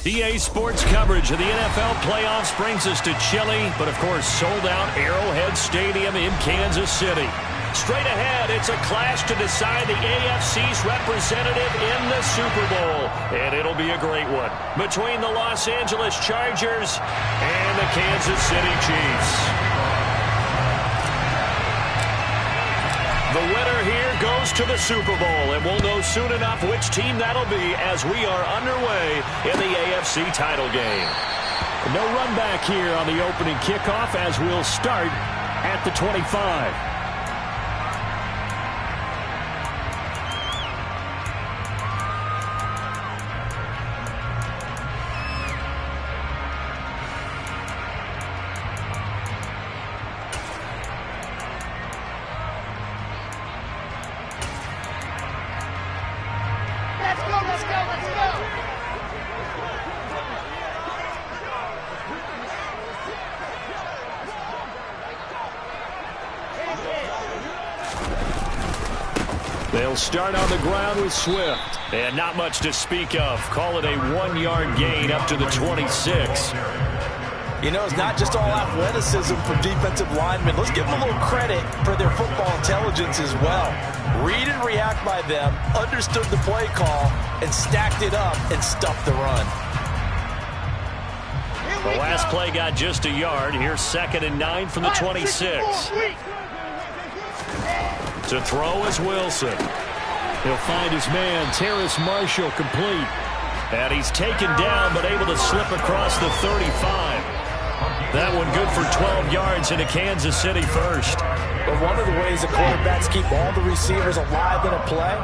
EA Sports coverage of the NFL playoffs brings us to chilly, but of course sold-out Arrowhead Stadium in Kansas City. Straight ahead, it's a clash to decide the AFC's representative in the Super Bowl. And it'll be a great one between the Los Angeles Chargers and the Kansas City Chiefs. The winner here goes to the Super Bowl, and we'll know soon enough which team that'll be as we are underway in the AFC title game. No run back here on the opening kickoff as we'll start at the 25. They'll start on the ground with Swift. And not much to speak of. Call it a 1-yard gain up to the 26. You know, it's not just all athleticism from defensive linemen. Let's give them a little credit for their football intelligence as well. Read and react by them, understood the play call, and stacked it up and stuffed the run. The last play got just a yard. Here's 2nd and 9 from the 26. To throw is Wilson. He'll find his man, Terrace Marshall, complete. And he's taken down, but able to slip across the 35. That one good for 12 yards into Kansas City first. But one of the ways the quarterbacks keep all the receivers alive in a play,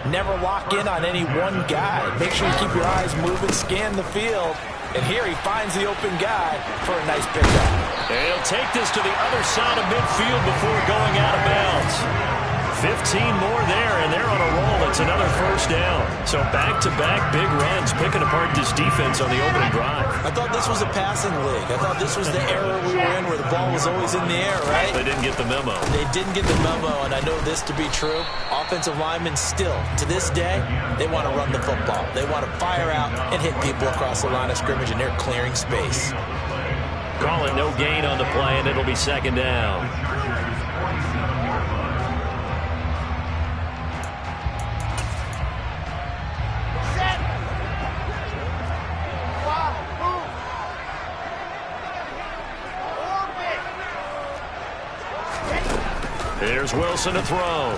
never lock in on any one guy. Make sure you keep your eyes moving, scan the field. And here he finds the open guy for a nice pickup. And he'll take this to the other side of midfield before going out of bounds. 15 more there, and they're on a roll. It's another first down. So back-to-back big runs, picking apart this defense on the opening drive. I thought this was a passing league. I thought this was the era we were in where the ball was always in the air, right? They didn't get the memo. They didn't get the memo, and I know this to be true. Offensive linemen still, to this day, they want to run the football. They want to fire out and hit people across the line of scrimmage, and they're clearing space. Call it no gain on the play, and it'll be 2nd down. Here's Wilson to throw.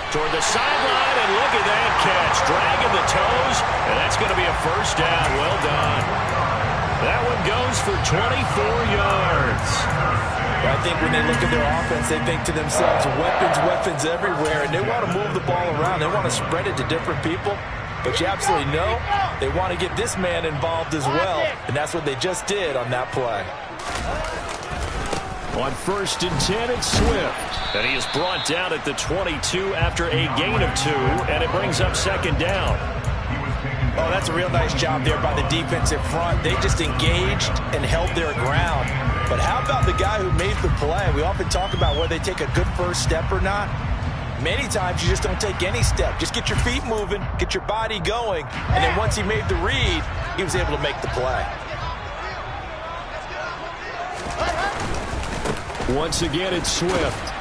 Toward the sideline, and look at that catch. Dragging the toes, and that's going to be a first down. Well done. That one goes for 24 yards. I think when they look at their offense, they think to themselves, weapons everywhere, and they want to move the ball around. They want to spread it to different people. But you absolutely know they want to get this man involved as well, and that's what they just did on that play. On 1st and 10, it's Swift. And he is brought down at the 22 after a gain of 2, and it brings up 2nd down. Oh, that's a real nice job there by the defensive front. They just engaged and held their ground. But how about the guy who made the play? We often talk about whether they take a good first step or not. Many times you just don't take any step. Just get your feet moving, get your body going, and then once he made the read, he was able to make the play. Once again, it's Swift.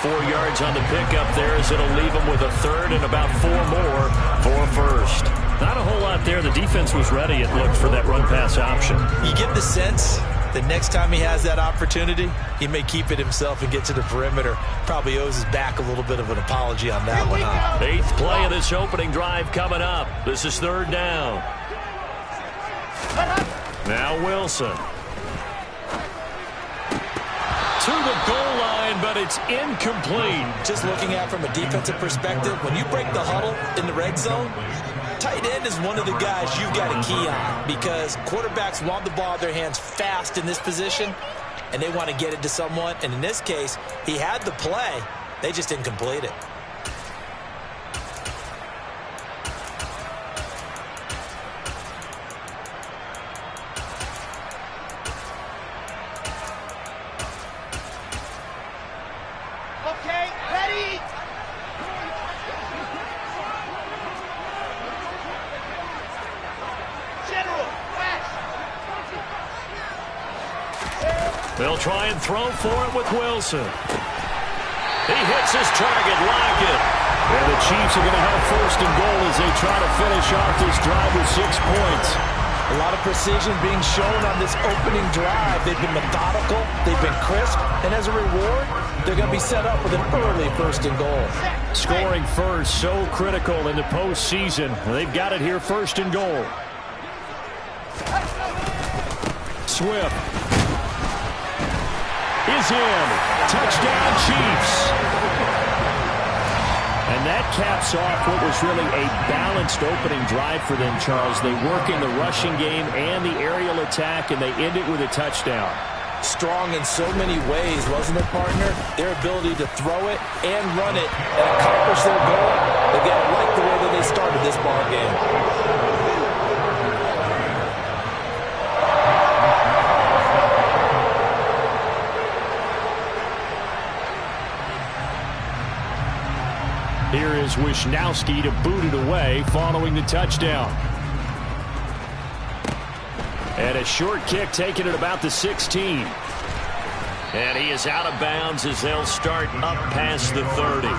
4 yards on the pickup there as it'll leave him with a 3rd and about 4 more for first. Not a whole lot there. The defense was ready, it looked, for that run-pass option. You get the sense that next time he has that opportunity, he may keep it himself and get to the perimeter. Probably owes his back a little bit of an apology on that one. 8th play of this opening drive coming up. This is 3rd down. Now Wilson. To the goal line, but it's incomplete. Just looking at it from a defensive perspective, when you break the huddle in the red zone, tight end is one of the guys you've got to key on because quarterbacks want the ball in their hands fast in this position, and they want to get it to someone. And in this case, he had the play. They just didn't complete it. They'll try and throw for it with Wilson. He hits his target, Lockett. And the Chiefs are going to have first and goal as they try to finish off this drive with 6 points. A lot of precision being shown on this opening drive. They've been methodical, they've been crisp, and as a reward, they're going to be set up with an early first and goal. Scoring first, so critical in the postseason. They've got it here, first and goal. Swift is in. Touchdown, Chiefs. And that caps off what was really a balanced opening drive for them, Charles. They work in the rushing game and the aerial attack, and they end it with a touchdown. Strong in so many ways, wasn't it, partner? Their ability to throw it and run it and accomplish their goal. They've got to like the way that they started this ball game. Here is Wisnowski to boot it away following the touchdown. And a short kick taken at about the 16. And he is out of bounds as they'll start up past the 30.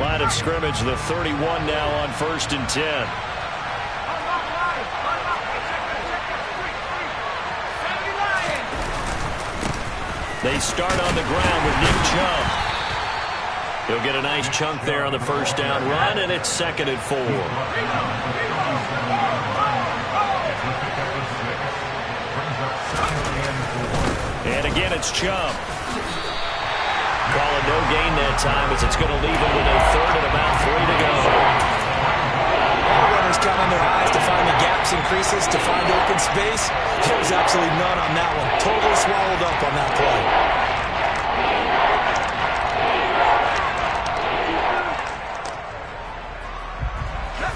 Line of scrimmage, the 31 now on 1st and 10. They start on the ground with Nick Chubb. He'll get a nice chunk there on the first down run, and it's 2nd and 4. And again, it's Chubb. Calling no gain that time as it's going to leave him with a 3rd and about 3 to go. Runners counting their eyes to find the gaps and creases, to find open space. There was absolutely none on that one. Totally swallowed up on that play.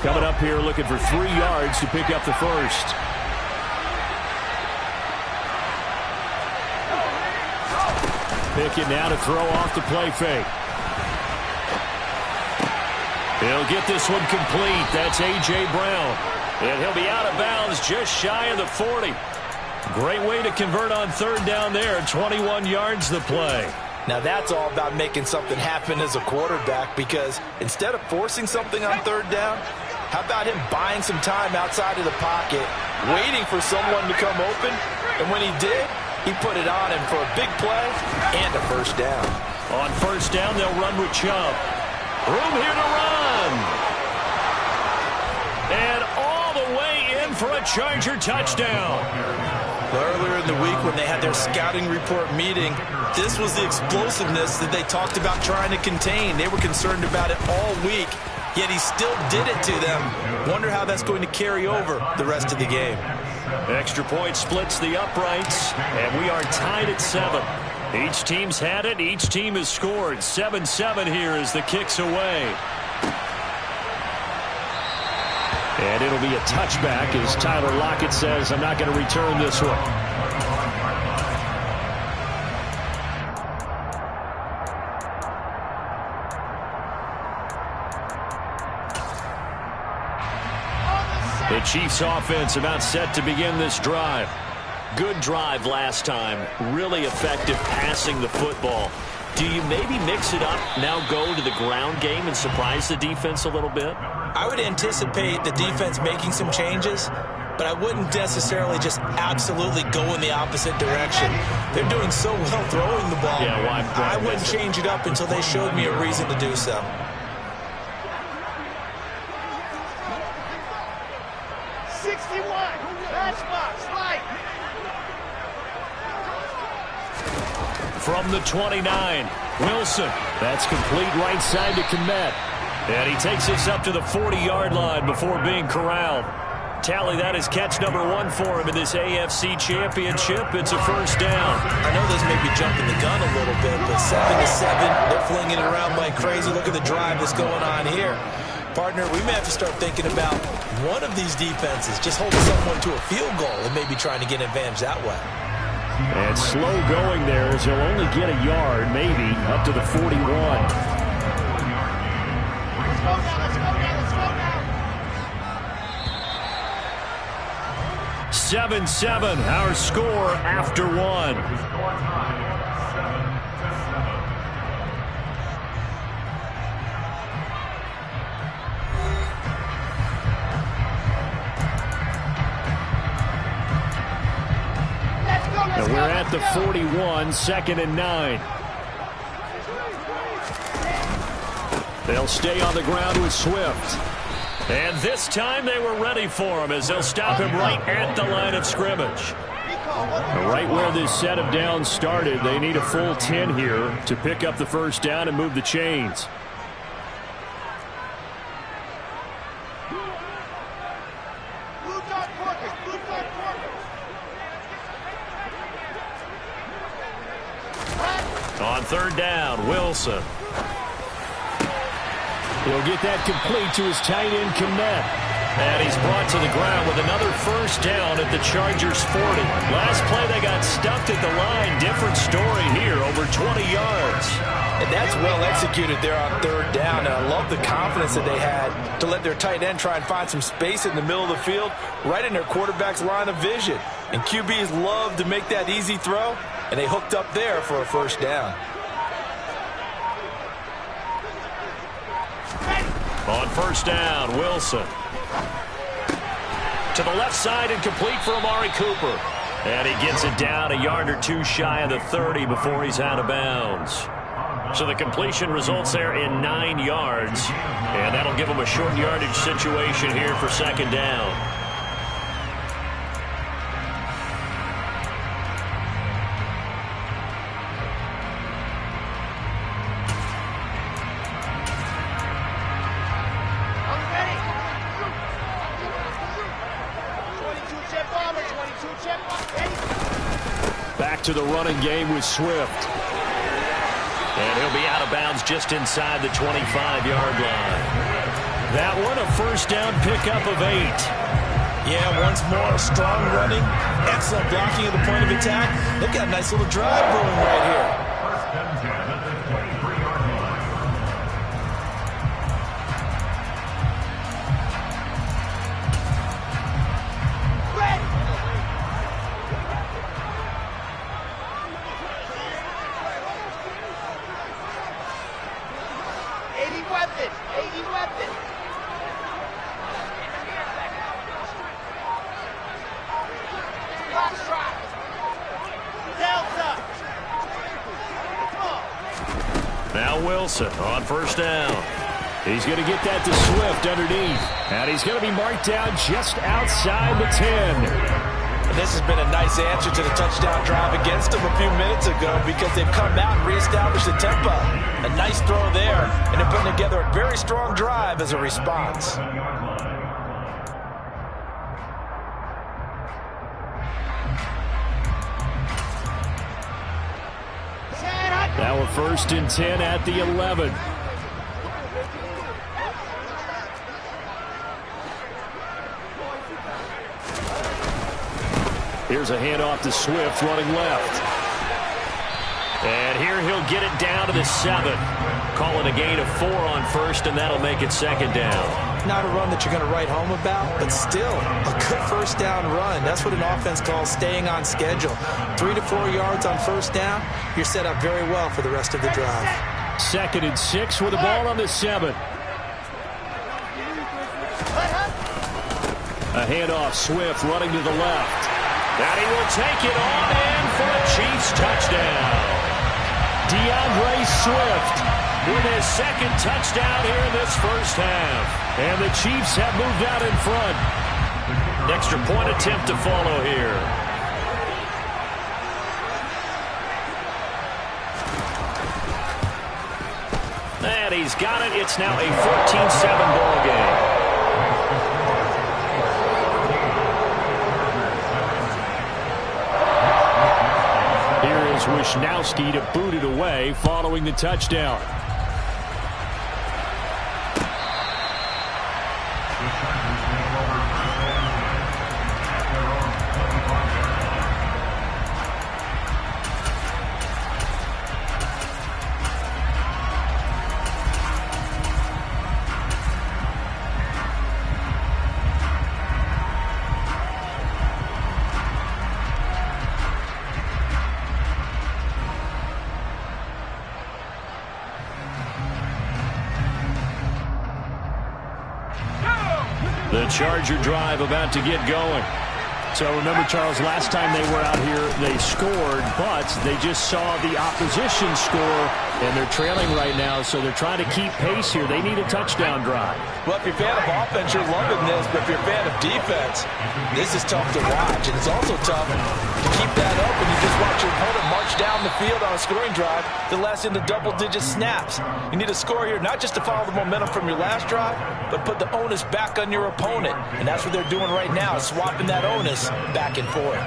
Coming up here looking for 3 yards to pick up the first. Pickett now to throw off the play fake. He'll get this one complete. That's A.J. Brown. And he'll be out of bounds just shy of the 40. Great way to convert on 3rd down there. 21 yards the play. Now that's all about making something happen as a quarterback, because instead of forcing something on 3rd down, how about him buying some time outside of the pocket, waiting for someone to come open, and when he did, he put it on him for a big play and a first down. On 1st down, they'll run with Chubb. Room here to run. And all the way in for a Charger touchdown. Earlier in the week when they had their scouting report meeting, this was the explosiveness that they talked about trying to contain. They were concerned about it all week, yet he still did it to them. Wonder how that's going to carry over the rest of the game. Extra point splits the uprights, and we are tied at 7. Each team's had it. Each team has scored. 7-7 here as the kick's away. And it'll be a touchback as Tyler Lockett says, I'm not going to return this one. The Chiefs offense about set to begin this drive. Good drive last time. Really effective passing the football. Do you maybe mix it up, now go to the ground game and surprise the defense a little bit? I would anticipate the defense making some changes, but I wouldn't necessarily just absolutely go in the opposite direction. They're doing so well throwing the ball. Yeah, well, I wouldn't change it up until they showed me a reason to do so. From the 29, Wilson. That's complete right side to Kmet. And he takes this up to the 40-yard line before being corralled. Tally that is catch number 1 for him in this AFC Championship. It's a first down. I know this may be jumping the gun a little bit, but 7-7, they're flinging it around like crazy. Look at the drive that's going on here. Partner, we may have to start thinking about one of these defenses just holding someone to a field goal and maybe trying to get an advantage that way. And slow going there as he'll only get a yard, maybe, up to the 41. Let's go now. 7-7, our score after one. And we're at the 41, 2nd and 9. They'll stay on the ground with Swift. And this time they were ready for him as they'll stop him right at the line of scrimmage. Right where this set of downs started, they need a full 10 here to pick up the first down and move the chains. On 3rd down, Wilson. He'll get that complete to his tight end, Kmet. And he's brought to the ground with another first down at the Chargers' 40. Last play, they got stuffed at the line. Different story here, over 20 yards. And that's well executed there on 3rd down. And I love the confidence that they had to let their tight end try and find some space in the middle of the field, right in their quarterback's line of vision. And QBs love to make that easy throw, and they hooked up there for a first down. On 1st down, Wilson. To the left side and complete for Amari Cooper. And he gets it down a yard or two shy of the 30 before he's out of bounds. So the completion results there in 9 yards. And that'll give him a short yardage situation here for 2nd down. Back to the running game with Swift. And he'll be out of bounds just inside the 25-yard line. That one, a first down pickup of 8. Yeah, once more, strong running, excellent blocking at the point of attack. They've got a nice little drive brewing right here. Now Wilson on 1st down. He's going to get that to Swift underneath. And he's going to be marked down just outside the 10. And this has been a nice answer to the touchdown drive against them a few minutes ago because they've come out and reestablished the tempo. A nice throw there, and they're putting together a very strong drive as a response. Now a 1st and 10 at the 11. Here's a handoff to Swift running left. And here he'll get it down to the 7. Calling a gain of 4 on 1st, and that'll make it 2nd down. Not a run that you're going to write home about, but still a good first down run. That's what an offense calls staying on schedule. 3 to 4 yards on first down, you're set up very well for the rest of the drive. 2nd and 6 with the ball on the 7. A handoff, Swift running to the left. And he will take it on in for a Chiefs touchdown. DeAndre Swift with his 2nd touchdown here in this first half. And the Chiefs have moved out in front. Extra point attempt to follow here. And he's got it. It's now a 14-7 ball game. Wishnowski to boot it away following the touchdown. The Charger drive about to get going. So remember, Charles, last time they were out here, they scored, but they just saw the opposition score, and they're trailing right now, so they're trying to keep pace here. They need a touchdown drive. Well, if you're a fan of offense, you're loving this, but if you're a fan of defense, this is tough to watch, and it's also tough to keep that up when you just watch your opponent march down the field on a scoring drive that lasts into double-digit snaps. You need a score here, not just to follow the momentum from your last drive, but put the onus back on your opponent, and that's what they're doing right now, swapping that onus back and forth.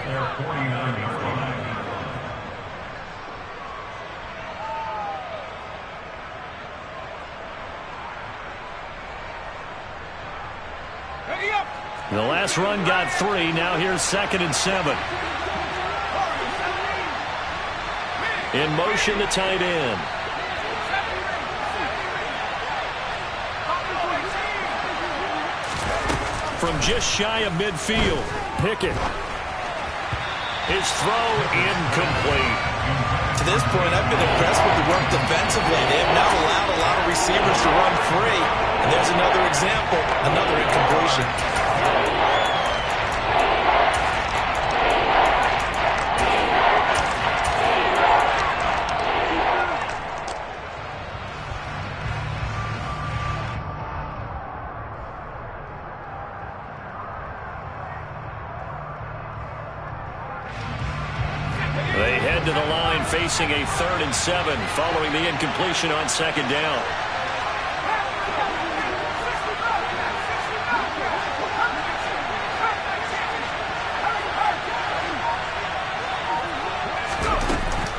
The last run got 3. Now here's 2nd and 7. In motion, the tight end. From just shy of midfield, Pickett. His throw incomplete. To this point, I've been impressed with the work defensively. They have not allowed a lot of receivers to run free. And there's another example, another incompletion. They head to the line facing a 3rd and 7 following the incompletion on 2nd down.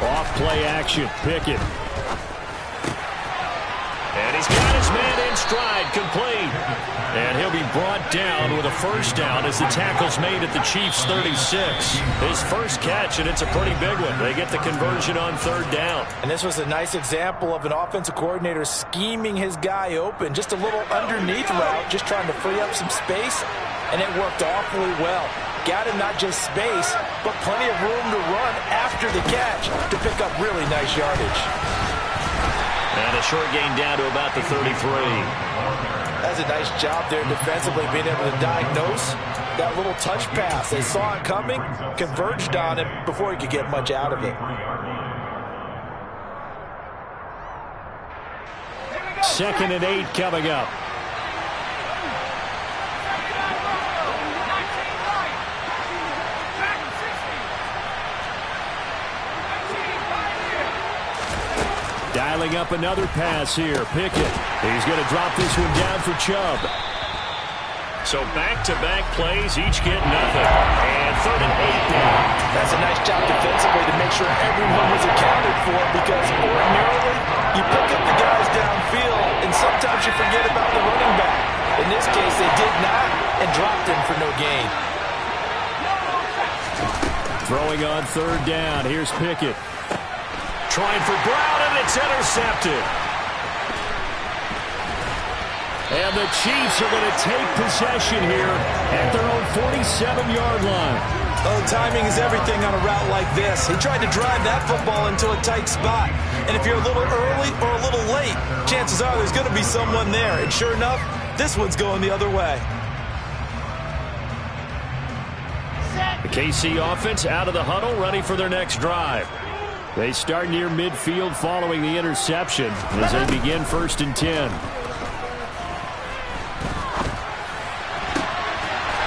Off play action, Pickett. And he's got his man in stride, complete. And he'll be brought down with a 1st down as the tackle's made at the Chiefs' 36. His first catch, and it's a pretty big one. They get the conversion on 3rd down. And this was a nice example of an offensive coordinator scheming his guy open. Just a little underneath route, just trying to free up some space, and it worked awfully well. Got him not just space, but plenty of room to run after the catch to pick up really nice yardage. And a short gain down to about the 33. That's a nice job there defensively, being able to diagnose that little touch pass. They saw it coming, converged on it before he could get much out of it. 2nd and 8 coming up. Dialing up another pass here. Pickett. He's going to drop this one down for Chubb. So back-to-back plays, each get nothing. And 3rd and 8 down. That's a nice job defensively to make sure everyone was accounted for, because ordinarily you pick up the guys downfield and sometimes you forget about the running back. In this case, they did not and dropped him for no gain. Throwing on 3rd down. Here's Pickett. Trying for Brown, and it's intercepted. And the Chiefs are going to take possession here at their own 47-yard line. Oh, timing is everything on a route like this. He tried to drive that football into a tight spot. And if you're a little early or a little late, chances are there's going to be someone there. And sure enough, this one's going the other way. The KC offense out of the huddle, ready for their next drive. They start near midfield following the interception as they begin 1st and 10.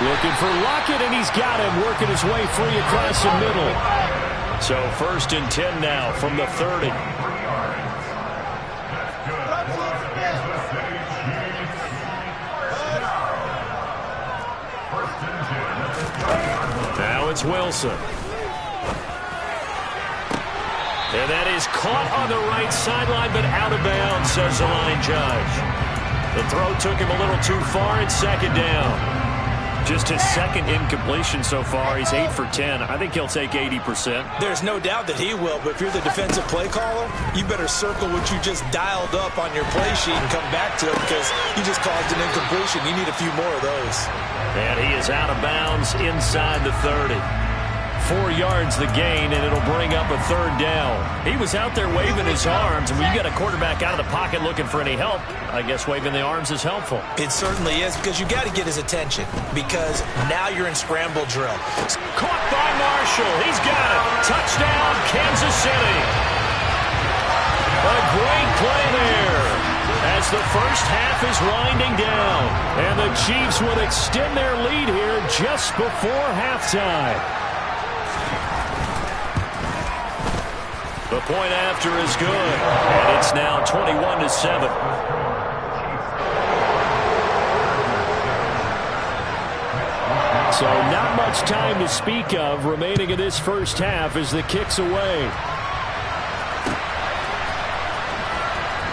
Looking for Lockett, and he's got him, working his way free across the middle. So 1st and 10 now from the 30. Now it's Wilson. And that is caught on the right sideline, but out of bounds, says the line judge. The throw took him a little too far. It's 2nd down. Just his 2nd incompletion so far. He's 8 for 10. I think he'll take 80%. There's no doubt that he will, but if you're the defensive play caller, you better circle what you just dialed up on your play sheet and come back to it, because you just caused an incompletion. You need a few more of those. And he is out of bounds inside the 30. 4 yards the gain, and it'll bring up a 3rd down. He was out there waving his arms, and when you got a quarterback out of the pocket looking for any help, I guess waving the arms is helpful. It certainly is, because you got to get his attention, because now you're in scramble drill. Caught by Marshall. He's got it. Touchdown, Kansas City. A great play there as the first half is winding down. And the Chiefs will extend their lead here just before halftime. The point after is good, and it's now 21-7. So not much time to speak of remaining in this first half as the kick's away.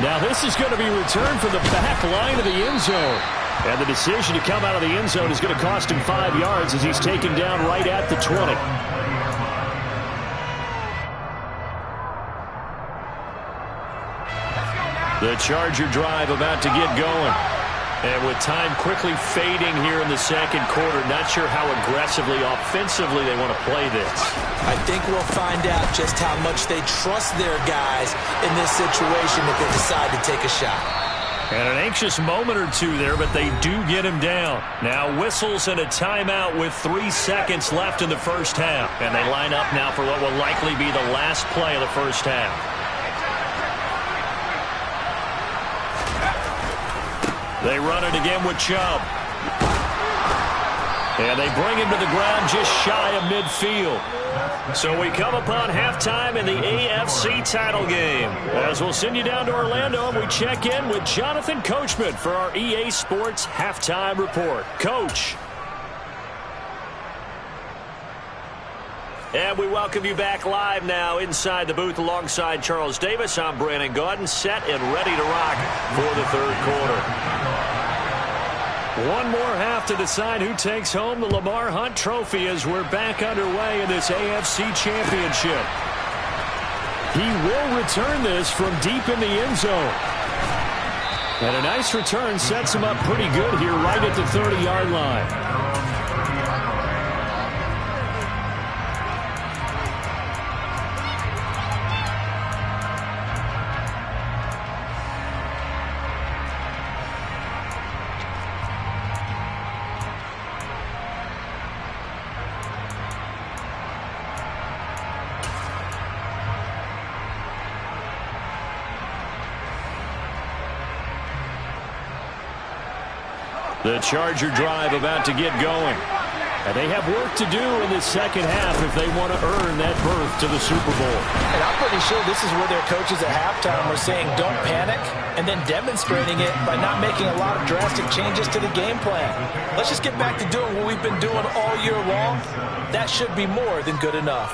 Now this is going to be returned from the back line of the end zone. And the decision to come out of the end zone is going to cost him 5 yards as he's taken down right at the 20. The Charger drive about to get going. And with time quickly fading here in the second quarter, not sure how aggressively, offensively they want to play this. I think we'll find out just how much they trust their guys in this situation if they decide to take a shot. And an anxious moment or two there, but they do get him down. Now whistles and a timeout with 3 seconds left in the first half. And they line up now for what will likely be the last play of the first half. They run it again with Chubb. And they bring him to the ground just shy of midfield. So we come upon halftime in the AFC title game. As we'll send you down to Orlando, and we check in with Jonathan Coachman for our EA Sports Halftime Report. Coach. And we welcome you back live now inside the booth alongside Charles Davis. I'm Brandon Gaudin, set and ready to rock for the third quarter. One more half to decide who takes home the Lamar Hunt Trophy as we're back underway in this AFC Championship. He will return this from deep in the end zone. And a nice return sets him up pretty good here right at the 30-yard line. The Charger drive about to get going. And they have work to do in the second half if they want to earn that berth to the Super Bowl. And I'm pretty sure this is where their coaches at halftime were saying don't panic, and then demonstrating it by not making a lot of drastic changes to the game plan. Let's just get back to doing what we've been doing all year long. That should be more than good enough.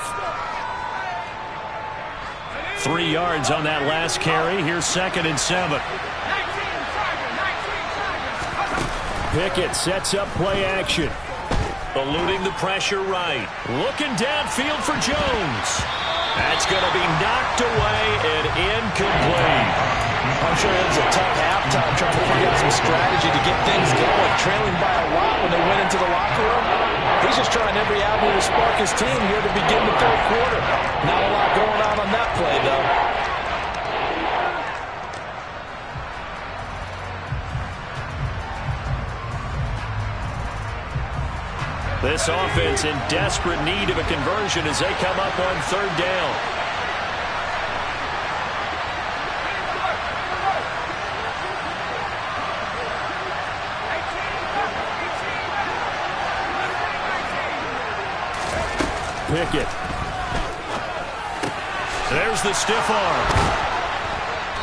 3 yards on that last carry. Here's 2nd and 7. Pickett sets up play action. Eluding the pressure right. Looking downfield for Jones. That's going to be knocked away and incomplete. I'm sure it was a tough halftime trying to figure out some strategy to get things going. Trailing by a lot when they went into the locker room. He's just trying every avenue to spark his team here to begin the third quarter. Not a lot going on that play, though. This offense in desperate need of a conversion as they come up on 3rd down. Pickett. There's the stiff arm.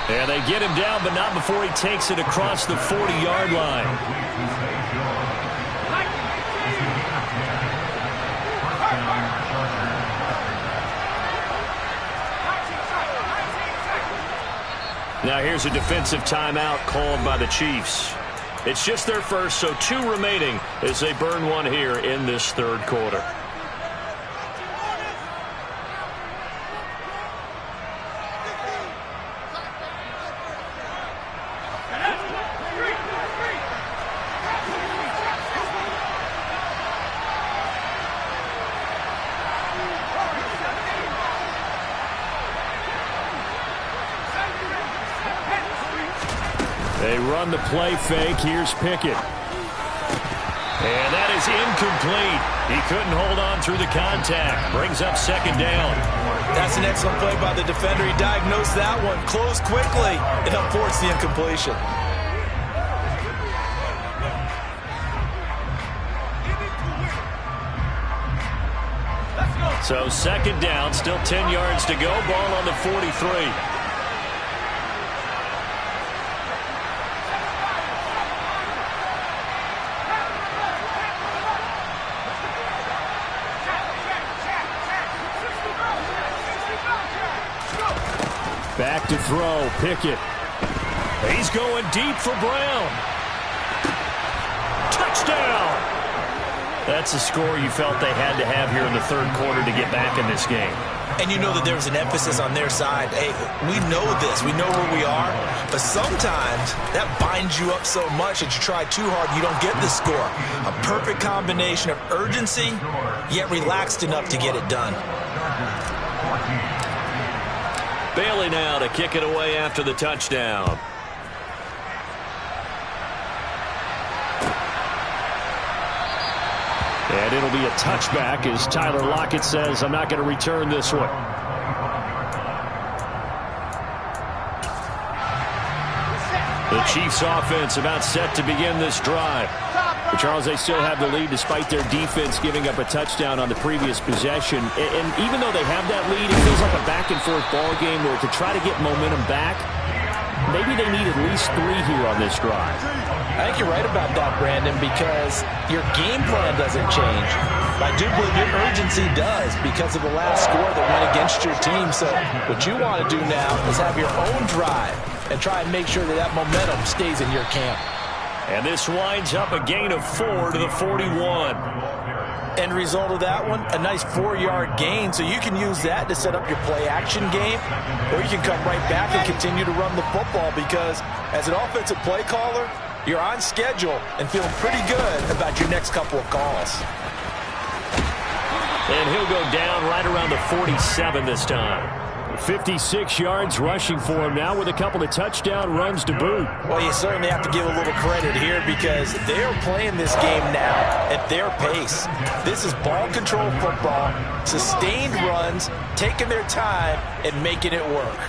And they get him down, but not before he takes it across the 40-yard line. Now here's a defensive timeout called by the Chiefs. It's just their first, so 2 remaining as they burn one here in this third quarter. They run the play fake. Here's Pickett. And that is incomplete. He couldn't hold on through the contact. Brings up second down. That's an excellent play by the defender. He diagnosed that one, closed quickly, and unforced the incompletion. So second down, still 10 yards to go. Ball on the 43. Back to throw, Pickett. He's going deep for Brown. Touchdown! That's a score you felt they had to have here in the third quarter to get back in this game. And you know that there was an emphasis on their side. Hey, we know this. We know where we are. But sometimes that binds you up so much that you try too hard, you don't get the score. A perfect combination of urgency, yet relaxed enough to get it done. Bailey now to kick it away after the touchdown. And it'll be a touchback as Tyler Lockett says, I'm not going to return this one. The Chiefs offense about set to begin this drive. But Charles, they still have the lead despite their defense giving up a touchdown on the previous possession. And even though they have that lead, it feels like a back-and-forth ball game where to try to get momentum back, maybe they need at least 3 here on this drive. I think you're right about that, Brandon, because your game plan doesn't change. I do believe your urgency does because of the last score that went against your team. So what you want to do now is have your own drive and try and make sure that that momentum stays in your camp. And this winds up a gain of 4 to the 41. End result of that one, a nice 4-yard gain. So you can use that to set up your play-action game, or you can come right back and continue to run the football because as an offensive play caller, you're on schedule and feeling pretty good about your next couple of calls. And he'll go down right around the 47 this time. 56 yards rushing for him now with a couple of touchdown runs to boot. Well, you certainly have to give a little credit here because they're playing this game now at their pace. This is ball control football, sustained runs, taking their time and making it work.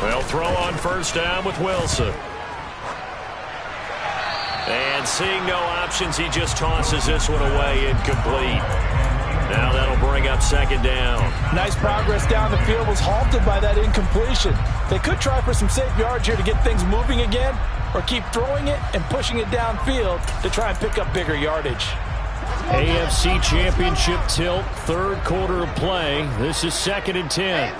They'll throw on first down with Wilson. And seeing no options, he just tosses this one away incomplete. Now that'll bring up second down. Nice progress down the field was halted by that incompletion. They could try for some safe yards here to get things moving again, or keep throwing it and pushing it downfield to try and pick up bigger yardage. AFC Championship tilt, third quarter of play. This is 2nd and 10.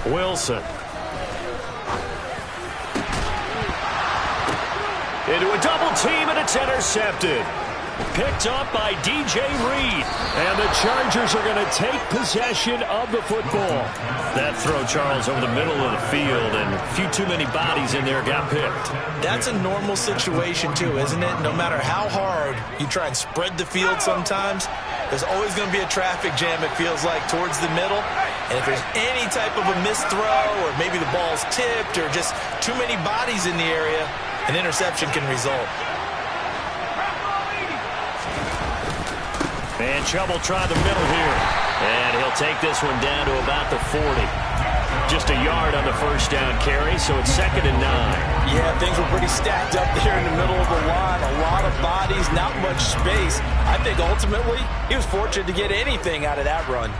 Wilson. Into a double team, and it's intercepted. Picked up by DJ Reed. And the Chargers are going to take possession of the football. That throw, Charles, over the middle of the field, and a few too many bodies in there got picked. That's a normal situation, too, isn't it? No matter how hard you try and spread the field sometimes, there's always going to be a traffic jam, it feels like, towards the middle. And if there's any type of a missed throw, or maybe the ball's tipped, or just too many bodies in the area, an interception can result. And Chubb will try the middle here. And he'll take this one down to about the 40. Just a yard on the first down carry, so it's 2nd and 9. Yeah, things were pretty stacked up there in the middle of the line. A lot of bodies, not much space. I think ultimately he was fortunate to get anything out of that run.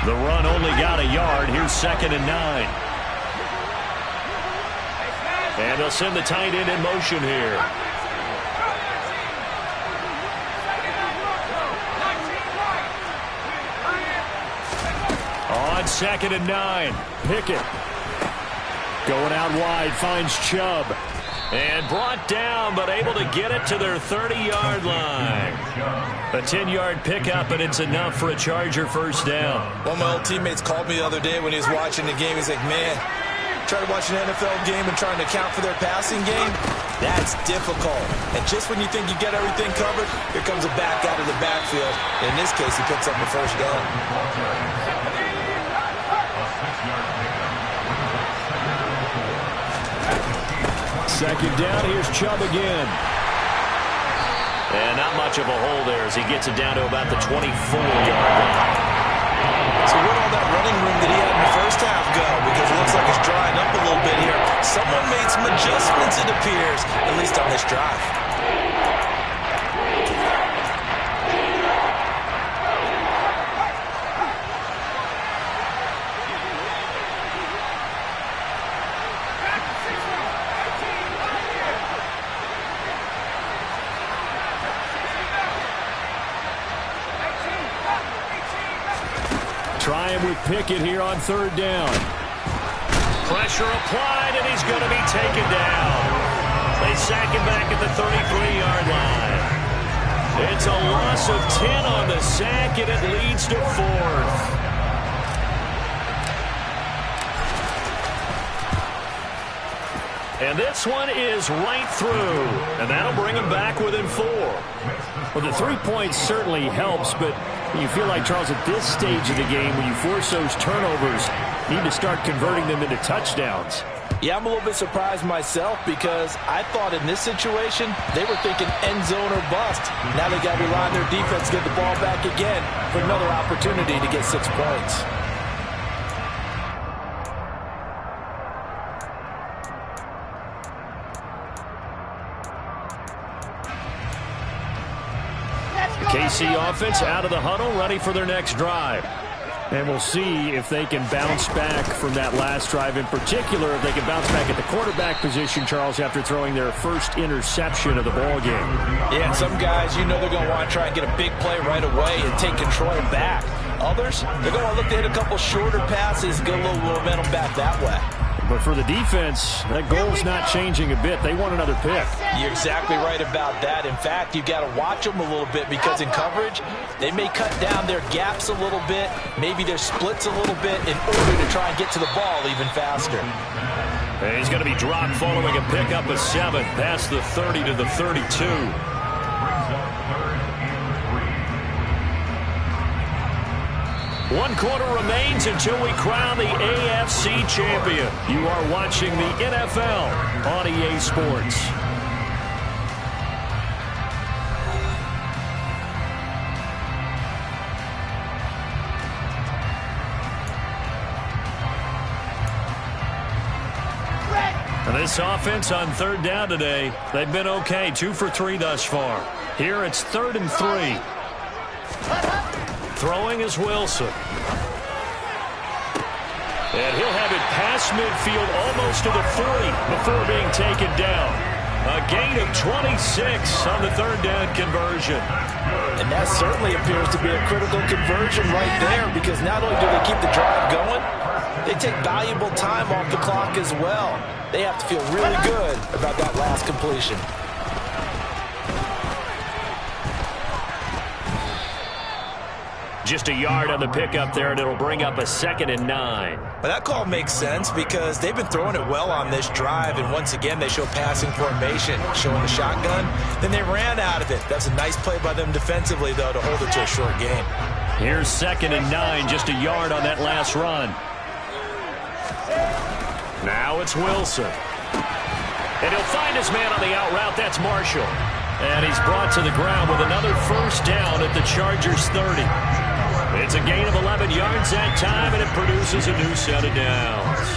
The run only got a yard. Here's 2nd and 9. And they'll send the tight end in motion here. On 2nd and 9. Pickett going out wide, finds Chubb. And brought down, but able to get it to their 30-yard line. A 10-yard pickup, and it's enough for a Charger first down. One of my old teammates called me the other day when he was watching the game. He's like, man, try to watch an NFL game and trying to account for their passing game? That's difficult. And just when you think you get everything covered, here comes a back out of the backfield. In this case, he picks up the first down. Second down, here's Chubb again. And not much of a hole there as he gets it down to about the 24-yard line. So where'd all that running room that he had in the first half go? Because it looks like it's drying up a little bit here. Someone made some adjustments, it appears, at least on this drive. Trying with Pickett here on third down. Pressure applied, and he's going to be taken down. They sack him back at the 33-yard line. It's a loss of 10 on the sack, and it leads to fourth. And this one is right through, and that'll bring him back within 4. Well, the 3 points certainly helps, but you feel like, Charles, at this stage of the game, when you force those turnovers, you need to start converting them into touchdowns. Yeah, I'm a little bit surprised myself because I thought in this situation they were thinking end zone or bust. Now they got to rely on their defense to get the ball back again for another opportunity to get 6 points. KC offense out of the huddle, ready for their next drive. And we'll see if they can bounce back from that last drive. In particular, if they can bounce back at the quarterback position, Charles, after throwing their first interception of the ball game. Yeah, and some guys, you know they're going to want to try and get a big play right away and take control back. Others, they're going to look to hit a couple shorter passes, get a little momentum back that way. But for the defense, that goal's not changing a bit. They want another pick. You're exactly right about that. In fact, you've got to watch them a little bit because in coverage, they may cut down their gaps a little bit, maybe their splits a little bit in order to try and get to the ball even faster. And he's going to be dropped following a pickup of 7 past the 30 to the 32. 1 quarter remains until we crown the AFC champion. You are watching the NFL on EA Sports. And this offense on third down today, they've been okay. 2 for 3 thus far. Here it's 3rd and 3. Throwing is Wilson. And he'll have it past midfield almost to the 40 before being taken down. A gain of 26 on the third down conversion. And that certainly appears to be a critical conversion right there because not only do they keep the drive going, they take valuable time off the clock as well. They have to feel really good about that last completion. Just a yard on the pickup there, and it'll bring up a 2nd and 9. Well, that call makes sense because they've been throwing it well on this drive, and once again, they show passing formation, showing the shotgun. Then they ran out of it. That's a nice play by them defensively, though, to hold it to a short game. Here's 2nd and 9, just a yard on that last run. Now it's Wilson. And he'll find his man on the out route. That's Marshall. And he's brought to the ground with another first down at the Chargers' 30. It's a gain of 11 yards that time, and it produces a new set of downs.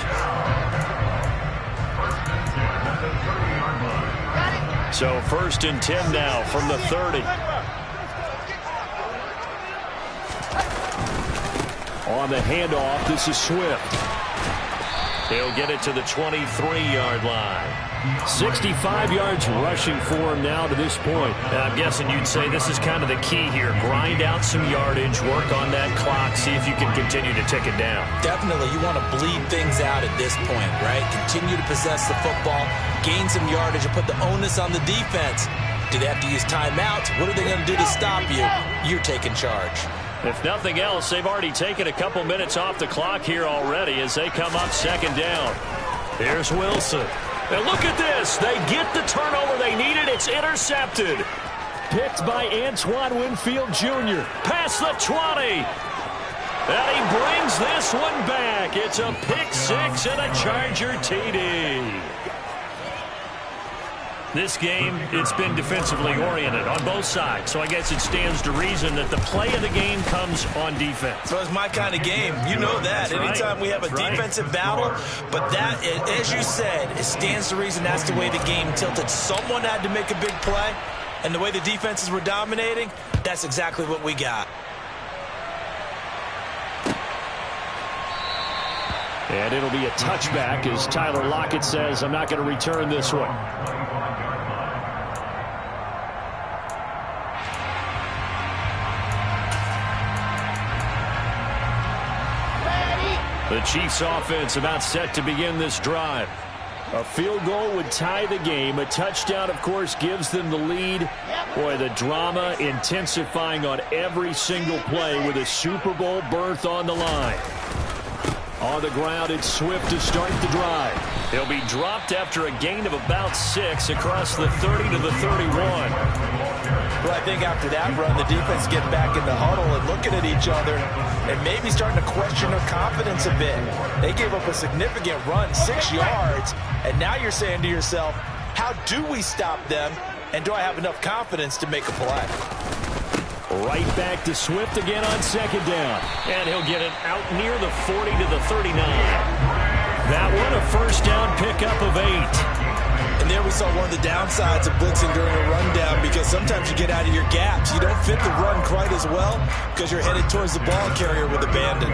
So 1st and 10 now from the 30. On the handoff, this is Swift. He'll get it to the 23-yard line. 65 yards rushing for him now to this point. I'm guessing you'd say this is kind of the key here. Grind out some yardage, work on that clock, see if you can continue to tick it down. Definitely, you want to bleed things out at this point, right? Continue to possess the football, gain some yardage, and put the onus on the defense. Do they have to use timeouts? What are they going to do to stop you? You're taking charge. If nothing else, they've already taken a couple minutes off the clock here already as they come up second down. Here's Wilson. And look at this. They get the turnover they needed. It's intercepted. Picked by Antoine Winfield Jr. Past the 20. And he brings this one back. It's a pick six and a Charger TD. This game, it's been defensively oriented on both sides, so I guess it stands to reason that the play of the game comes on defense. So it's my kind of game. You know that. Anytime we have a defensive battle, but that, as you said, it stands to reason that's the way the game tilted. Someone had to make a big play, and the way the defenses were dominating, that's exactly what we got. And it'll be a touchback as Tyler Lockett says, I'm not going to return this one. The Chiefs offense about set to begin this drive. A field goal would tie the game. A touchdown, of course, gives them the lead. Boy, the drama intensifying on every single play with a Super Bowl berth on the line. On the ground, it's Swift to start the drive. He'll be dropped after a gain of about 6 across the 30 to the 31. Well, I think after that run, the defense get back in the huddle and looking at each other and maybe starting to question their confidence a bit. They gave up a significant run, 6 yards, and now you're saying to yourself, how do we stop them, and do I have enough confidence to make a play? Right back to Swift again on second down. And he'll get it out near the 40 to the 39. That one a first down pickup of 8. And there we saw one of the downsides of blitzing during a rundown, because sometimes you get out of your gaps. You don't fit the run quite as well because you're headed towards the ball carrier with abandon.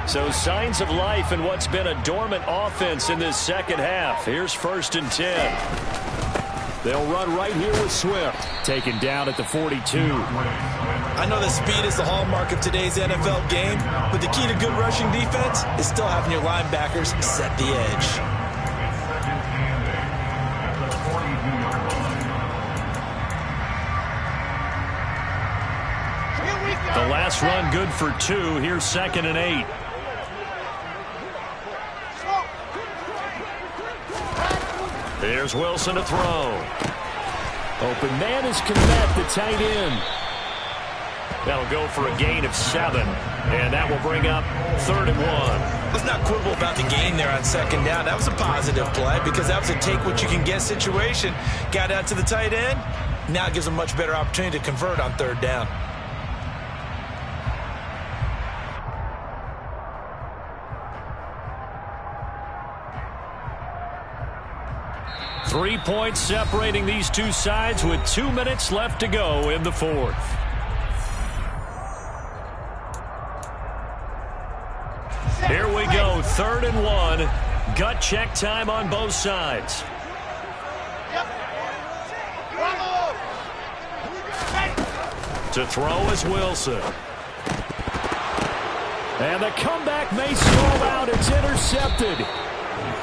So signs of life in what's been a dormant offense in this second half. Here's 1st and 10. They'll run right here with Swift. Taken down at the 42. I know that speed is the hallmark of today's NFL game, but the key to good rushing defense is still having your linebackers set the edge. The last run good for 2. Here's 2nd and 8. Here's Wilson to throw. Open man is Komet, the tight end. That'll go for a gain of 7. And that will bring up 3rd and 1. Let's not quibble about the gain there on second down. That was a positive play because that was a take-what-you-can-get situation. Got out to the tight end. Now it gives them a much better opportunity to convert on 3rd down. Three points separating these two sides with 2 minutes left to go in the 4th. Here we go, 3rd and 1. Gut check time on both sides. To throw is Wilson. And the comeback may stall out. It's intercepted.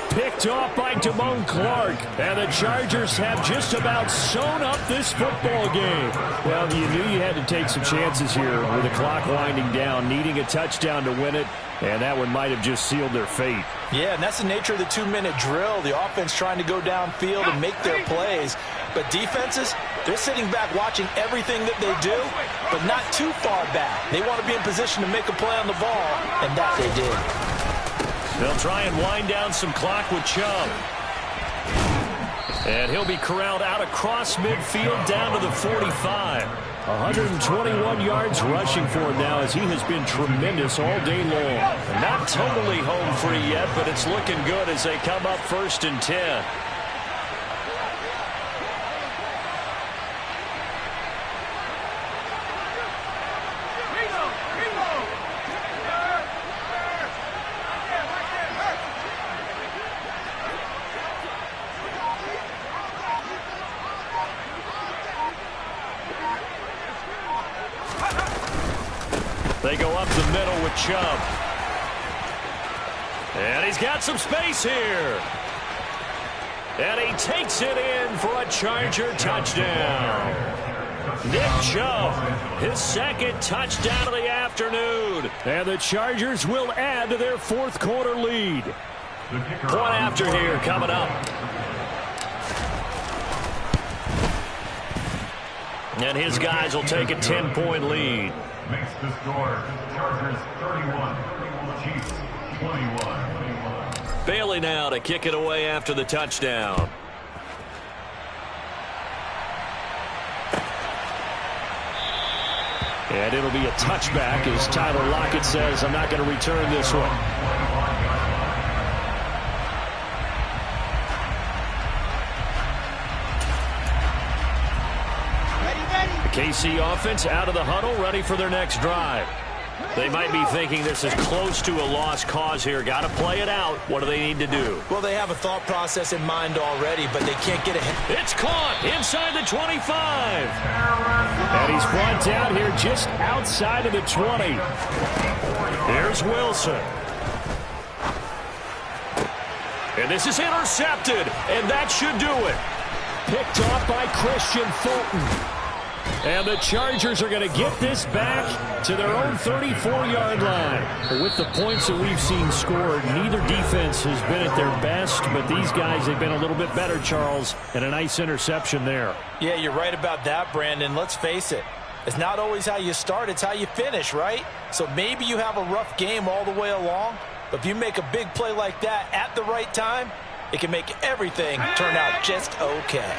Picked off by Damone Clark. And the Chargers have just about sewn up this football game. Well, you knew you had to take some chances here with the clock winding down, needing a touchdown to win it. And that one might have just sealed their fate. Yeah, and that's the nature of the 2-minute drill. The offense trying to go downfield and make their plays. But defenses, they're sitting back watching everything that they do, but not too far back. They want to be in position to make a play on the ball, and that they did. They'll try and wind down some clock with Chubb. And he'll be corralled out across midfield down to the 45. 121 yards rushing for him now as he has been tremendous all day long. Not totally home free yet, but it's looking good as they come up 1st and 10. They go up the middle with Chubb. And he's got some space here. And he takes it in for a Charger touchdown. Nick Chubb, his 2nd touchdown of the afternoon. And the Chargers will add to their 4th quarter lead. Point after here coming up. And his guys will take a 10-point lead. Makes the score Chargers 31, Chiefs 21. Bailey now to kick it away after the touchdown. And it'll be a touchback as Tyler Lockett says, I'm not going to return this one. KC offense out of the huddle, ready for their next drive. They might be thinking this is close to a lost cause here. Got to play it out. What do they need to do? Well, they have a thought process in mind already, but they can't get ahead. It's caught inside the 25. And he's brought down here just outside of the 20. Here's Wilson. And this is intercepted, and that should do it. Picked off by Christian Fulton. And the Chargers are going to get this back to their own 34-yard line. With the points that we've seen scored, neither defense has been at their best, but these guys have been a little bit better, Charles, and a nice interception there. Yeah, you're right about that, Brandon. Let's face it. It's not always how you start, it's how you finish, right? So maybe you have a rough game all the way along, but if you make a big play like that at the right time, it can make everything turn out just okay.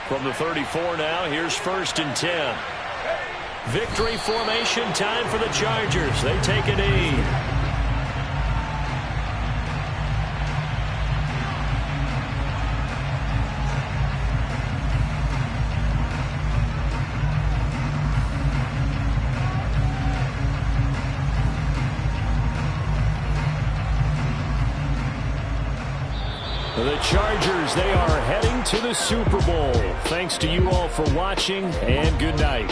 From the 34 now, here's 1st and 10. Victory formation time for the Chargers. They take a knee. The Chargers, they are heading to the Super Bowl. Thanks to you all for watching, and good night.